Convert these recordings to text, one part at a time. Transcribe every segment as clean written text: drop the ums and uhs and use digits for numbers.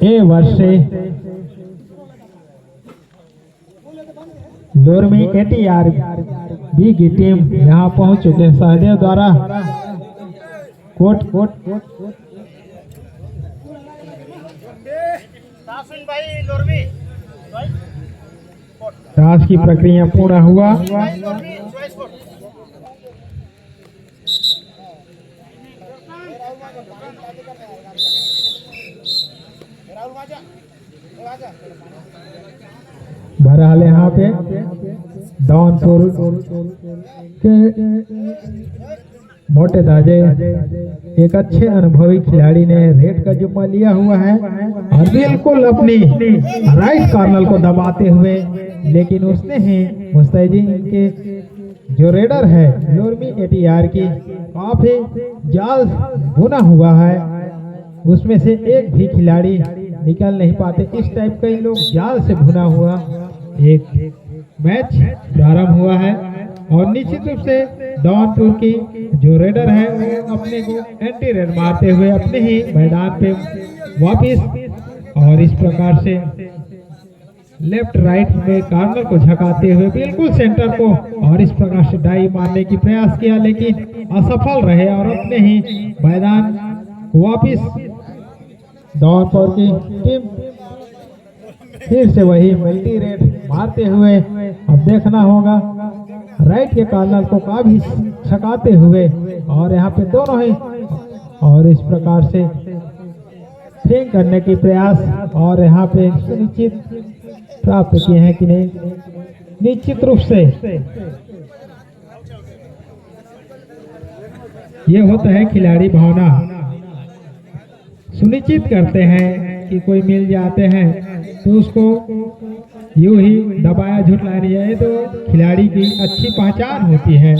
ये वर्षे Lormi ATR B की टीम यहाँ पहुंच चुके हैं। सहदेव द्वारा कोट टास की प्रक्रिया पूरा हुआ। बहरहाल यहाँ पे दौनपुर के मोटे ताजे एक अच्छे अनुभवी खिलाड़ी ने रेड का जिम्मा लिया हुआ है और बिल्कुल अपनी राइट कॉर्नर को दबाते हुए, लेकिन उसने ही मुस्तैदीन के जो रेडर है लोरमी ATR की काफी जाल बुना हुआ है, उसमें से एक भी खिलाड़ी निकल नहीं पाते। इस टाइप का इन लोग जाल से भुना हुआ एक मैच प्रारंभ हुआ है और निश्चित रूप से दौनपुर की जो रेडर है वो अपने को एंटी रेड मारते हुए अपने ही मैदान पे वापिस और इस प्रकार से लेफ्ट राइट में कॉर्नर को झकाते हुए बिल्कुल सेंटर को और इस प्रकार से डाई मारने की प्रयास किया, लेकिन असफल रहे और अपने ही मैदान वापिस दौनपुर की टीम फिर से वही मल्टी रेड मारते हुए अब देखना होगा राइट के कॉर्नर को काफी छकाते हुए और यहाँ पे दोनों ही और इस प्रकार से फेंक करने की प्रयास और यहाँ पे सुनिश्चित प्राप्त किए हैं कि नहीं। निश्चित रूप से ये होता है खिलाड़ी भावना, सुनिश्चित करते हैं कि कोई मिल जाते हैं तो उसको यूं ही दबाया झुटलाया नहीं जाए, तो खिलाड़ी की अच्छी पहचान होती है।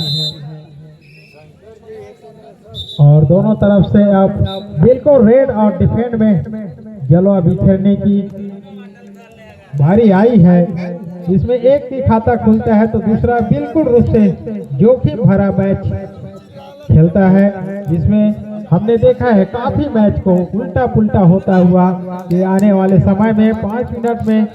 और दोनों तरफ से अब बिल्कुल रेड और डिफेंड में जलवा बिखेरने की बारी आई है। इसमें एक की खाता खुलता है तो दूसरा बिल्कुल रूप से जोखिम भरा मैच खेलता है, जिसमें हमने देखा है काफी मैच को उल्टा पुल्टा होता हुआ कि आने वाले समय में 5 मिनट में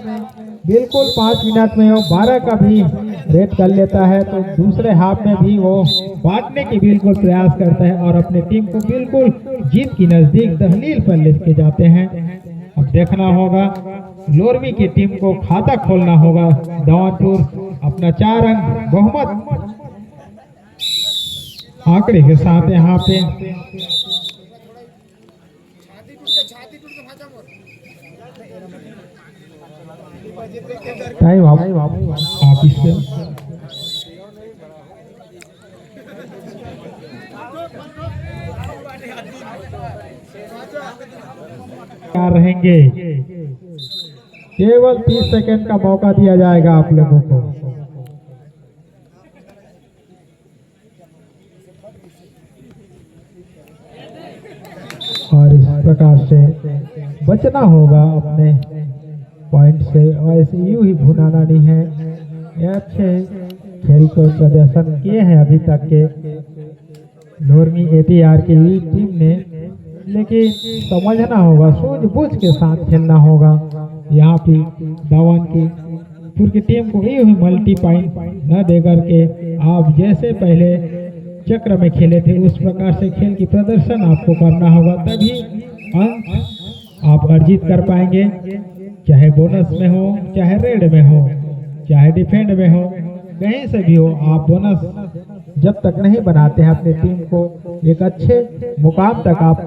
बिल्कुल 5 मिनट में वो 12 का भी रेड कर लेता है, तो दूसरे हाफ में भी वो बांटने की बिल्कुल प्रयास करता है और अपने टीम को बिल्कुल जीत की नजदीक दहलील पर लेके जाते हैं। अब देखना होगा लोरमी की टीम को खाता खोलना होगा। दौनपुर अपना 4 अंक बहुमत आंकड़े के साथ यहाँ पे टाइम आप इससे क्या रहेंगे, केवल 30 सेकंड का मौका दिया जाएगा आप लोगों को। और इस प्रकार से बचना होगा अपने पॉइंट से, वैसे यूं ही भुनाना नहीं है। ये अच्छे खेल को प्रदर्शन किए हैं अभी तक के लोरमी ATR की टीम ने, लेकिन समझना होगा सूझबूझ के साथ खेलना होगा। यहाँ पे दवन की पूरी टीम को यूं ही मल्टी पॉइंट न देकर के आप जैसे पहले चक्र में खेले थे उस प्रकार से खेल की प्रदर्शन आपको करना होगा, तभी अंक आप अर्जित कर पाएंगे। चाहे बोनस में हो, चाहे रेड में हो, चाहे डिफेंड में हो, कहीं से भी हो, आप बोनस जब तक नहीं बनाते हैं अपनी टीम को एक अच्छे मुकाम तक आप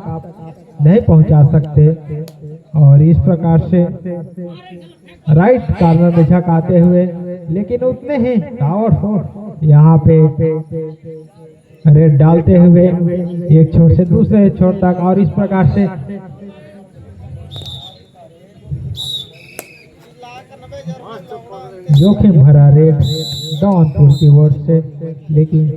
नहीं पहुंचा सकते। और इस प्रकार से राइट कॉर्नर में झकाते हुए, लेकिन उतने ही पावरफुल यहाँ पे रेड डालते हुए एक छोर से दूसरे छोर तक और इस प्रकार से जोखिम भरा रेड दौनपुर की ओर से, लेकिन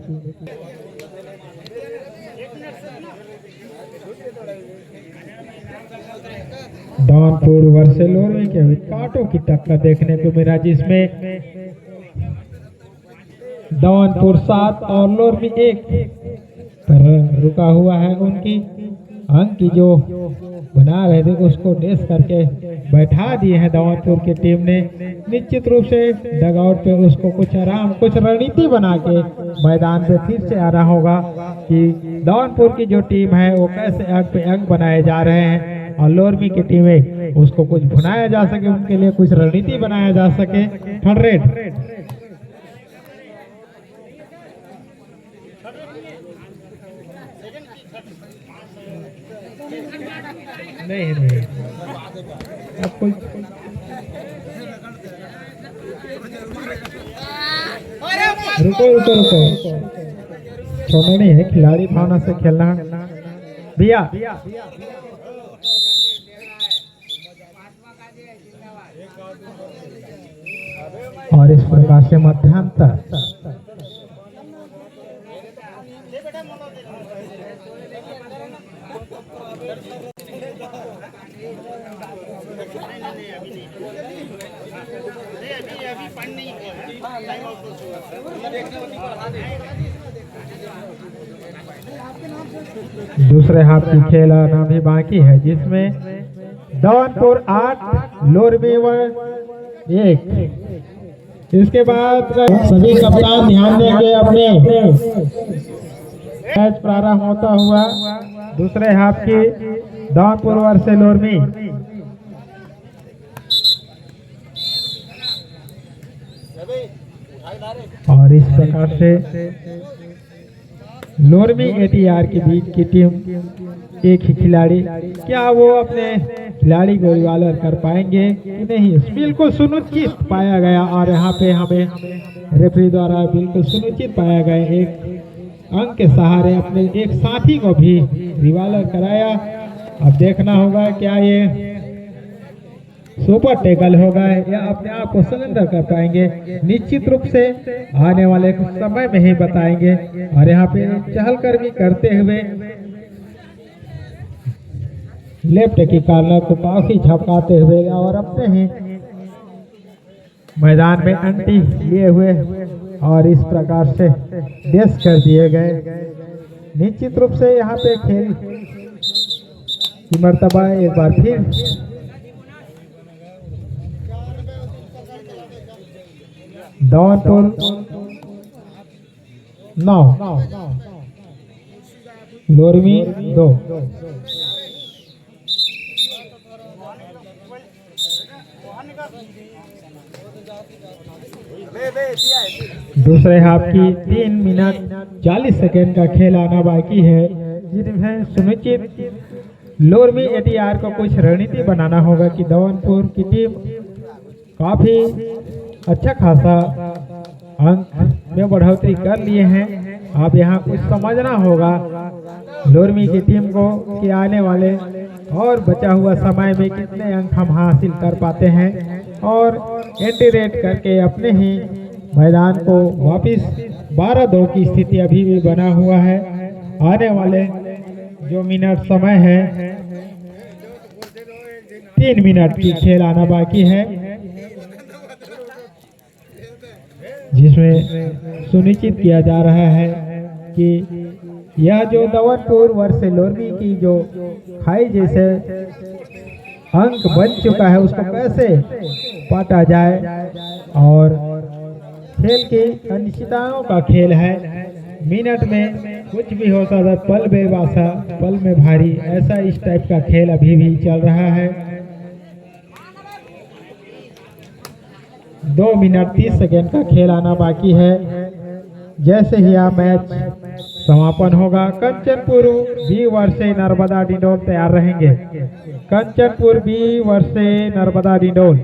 दौनपुर वर्सेस लोरमी के बीच कांटों की टक्कर देखने को मिला, जिसमें दौनपुर 7 और लोरमी 1 पर रुका हुआ है। उनकी अंक की जो बना रहे थे उसको डेस करके बैठा दिए हैं दौलतपुर की टीम ने। निश्चित रूप से डगआउट पे उसको कुछ आराम, कुछ रणनीति बना के मैदान पे फिर से आना होगा कि दौलतपुर की जो टीम है वो कैसे अंक पे अंक बनाए जा रहे हैं और लोरमी की टीमें उसको कुछ भुनाया जा सके, उनके लिए कुछ रणनीति बनाया जा सके। 100 नहीं नहीं अब कोई रुको रुको रुको, छोड़ना नहीं है, खिलाड़ी भावना से खेलना भैया। और इस प्रकार से मध्यांतर दूसरे हाफ की खेल आना भी बाकी है, जिसमें दौलतपुर 8 लोरमी 1। इसके बाद सभी कप्तान ध्यान देंगे अपने मैच प्रारंभ होता हुआ दूसरे हाफ की दौलतपुर वर्सेस लोरमी। और इस प्रकार से लोरमी एटीआर के बीच की टीम एक ही खिलाड़ी, क्या वो अपने खिलाड़ी को रिवालर कर पाएंगे कि नहीं, बिल्कुल सुनिश्चित पाया गया। और यहाँ पे हमें रेफरी द्वारा बिल्कुल सुनिश्चित पाया गया, एक अंक के सहारे अपने एक साथी को भी रिवालर कराया। अब देखना होगा क्या ये सुपर टैकल होगा या अपने आप को सरेंडर कर पाएंगे, निश्चित रूप से आने वाले कुछ समय में ही बताएंगे। और यहाँ पे चहलकदमी करते हुए लेफ्ट की कॉर्नर को काफी झपकाते हुए और अपने ही मैदान में अंटी लिए हुए और इस प्रकार से डेस कर दिए गए। निश्चित रूप से यहाँ पे खेल की मर्तबा एक बार फिर दौलतपुर 9 लोरमी 2। दूसरे हाफ की 3 मिनट 40 सेकेंड का खेल आना बाकी है, जिसमें सुनिश्चित लोरमी एटीआर को कुछ रणनीति बनाना होगा कि दौलतपुर की टीम काफी अच्छा खासा अंक में बढ़ोतरी कर लिए हैं। अब यहाँ कुछ समझना होगा लोरमी की टीम को कि आने वाले और बचा हुआ समय में कितने अंक हम हासिल कर पाते हैं और एंटी रेट करके अपने ही मैदान को वापिस 12-2 की स्थिति अभी भी बना हुआ है। आने वाले जो मिनट समय है 3 मिनट की खेल आना बाकी है, जिसमें सुनिश्चित किया जा रहा है कि यह जो दौलतपुर वर्सेस लोरमी की जो खाई जैसे अंक बन चुका है उसको कैसे पाटा जाए। और खेल की अनिश्चितताओं का खेल है, मिनट में कुछ भी हो सकता है, पल बेबासा पल में भारी, ऐसा इस टाइप का खेल अभी भी चल रहा है। 2 मिनट 30 सेकेंड का खेल आना बाकी है। जैसे ही यह मैच समापन होगा, कंचनपुर बी वर्सेस नर्मदा डिंडोल तैयार रहेंगे। Kanchanpur B versus Narmada Dindol.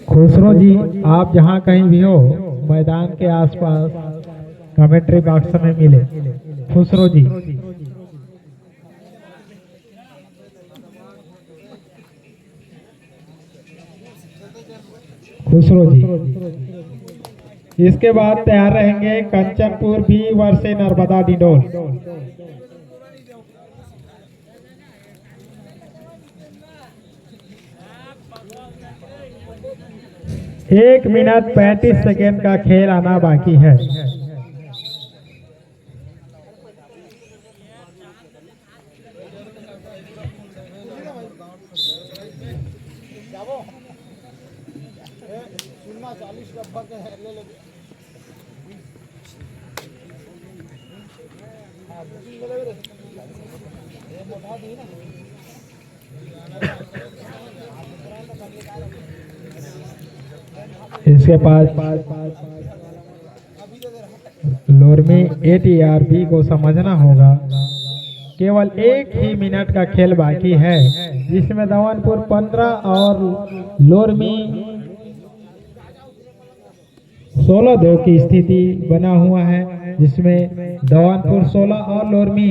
खुसरो जी, आप जहां कहीं भी हो मैदान के आसपास कमेंट्री बॉक्स में मिले। खुसरो जी, खुसरो जी। इसके बाद तैयार रहेंगे Kanchanpur B versus Narmada Dindol. 1 minute 35 second का खेल आना बाकी है। इसके पास लोरमी ATRB को समझना होगा। केवल 1 ही मिनट का खेल बाकी है, जिसमें दवानपुर 15 और लोरमी 16-2 की स्थिति बना हुआ है, जिसमें दवानपुर 16 और लोरमी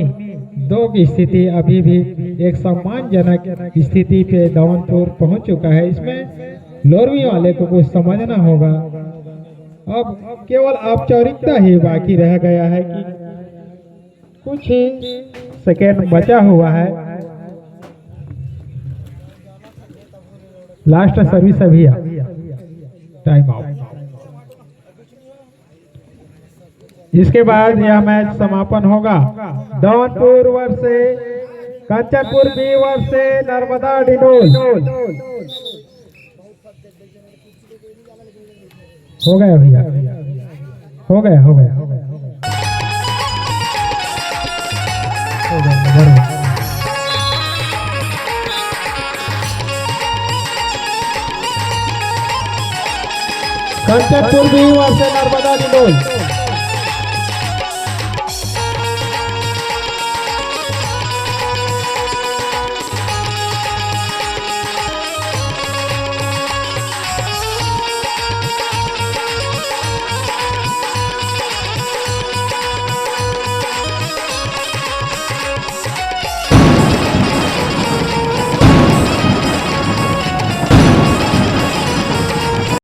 2 की स्थिति अभी भी एक सम्मानजनक स्थिति पे दवानपुर पहुंच चुका है। इसमें लोरमी वाले को कुछ समझना होगा। अब केवल औपचारिकता ही बाकी रह गया है कि कुछ ही सेकेंड बचा हुआ है। लास्ट सर्विस अभी टाइम आउट। इसके बाद यह मैच समापन होगा। Daunpur versus Kanchanpur B versus Narmada Didol. हो गया भैया, हो गया हो गया हो गया कंचनपुर बी वर्सेस नर्मदा डिडोल।